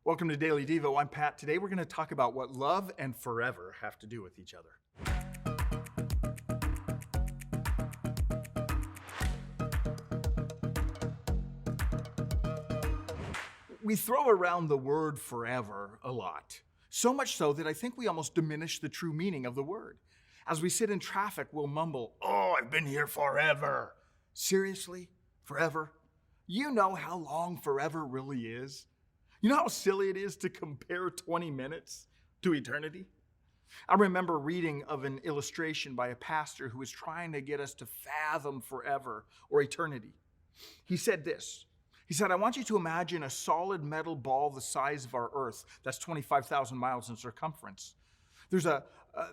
Welcome to Daily Devo. I'm Pat. Today we're going to talk about what love and forever have to do with each other. We throw around the word forever a lot, so much so that I think we almost diminish the true meaning of the word. As we sit in traffic, we'll mumble, "Oh, I've been here forever." Seriously? Forever? You know how long forever really is? You know how silly it is to compare 20 minutes to eternity? I remember reading of an illustration by a pastor who was trying to get us to fathom forever or eternity. He said this. He said, I want you to imagine a solid metal ball the size of our Earth. That's 25,000 miles in circumference.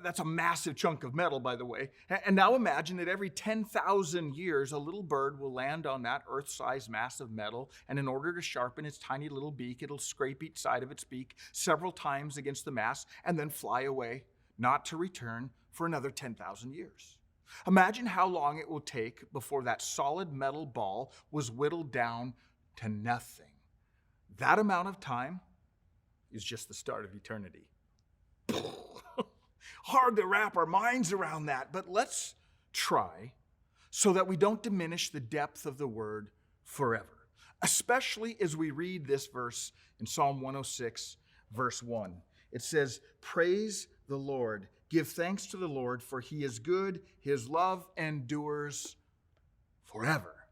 That's a massive chunk of metal, by the way. And now imagine that every 10,000 years, a little bird will land on that Earth-sized mass of metal, and in order to sharpen its tiny little beak, it'll scrape each side of its beak several times against the mass and then fly away, not to return for another 10,000 years. Imagine how long it will take before that solid metal ball was whittled down to nothing. That amount of time is just the start of eternity. Hard to wrap our minds around that, but let's try so that we don't diminish the depth of the word forever, especially as we read this verse in Psalm 106, verse 1. It says, "Praise the Lord, give thanks to the Lord, for he is good, his love endures forever."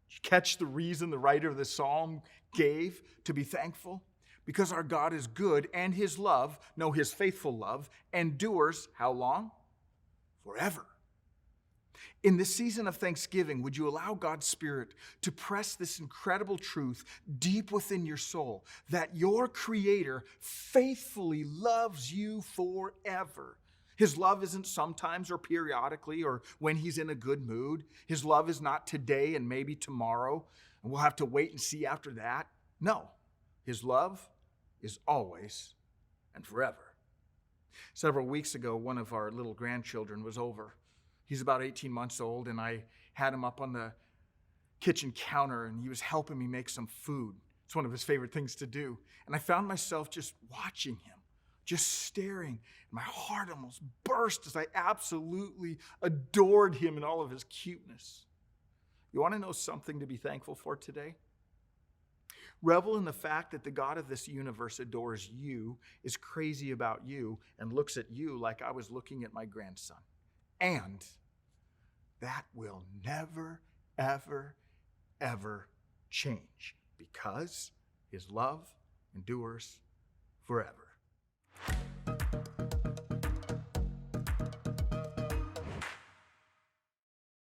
Did you catch the reason the writer of the psalm gave to be thankful? Because our God is good and his love, no, his faithful love, endures how long? Forever. In this season of Thanksgiving, would you allow God's Spirit to press this incredible truth deep within your soul, that your Creator faithfully loves you forever? His love isn't sometimes or periodically or when he's in a good mood. His love is not today and maybe tomorrow, and we'll have to wait and see after that. No, his love is always and forever. Several weeks ago, one of our little grandchildren was over. He's about 18 months old, and I had him up on the kitchen counter, and he was helping me make some food. It's one of his favorite things to do. And I found myself just watching him, just staring. My heart almost burst as I absolutely adored him in all of his cuteness. You want to know something to be thankful for today? Revel in the fact that the God of this universe adores you, is crazy about you, and looks at you like I was looking at my grandson. And that will never, ever, ever change because his love endures forever.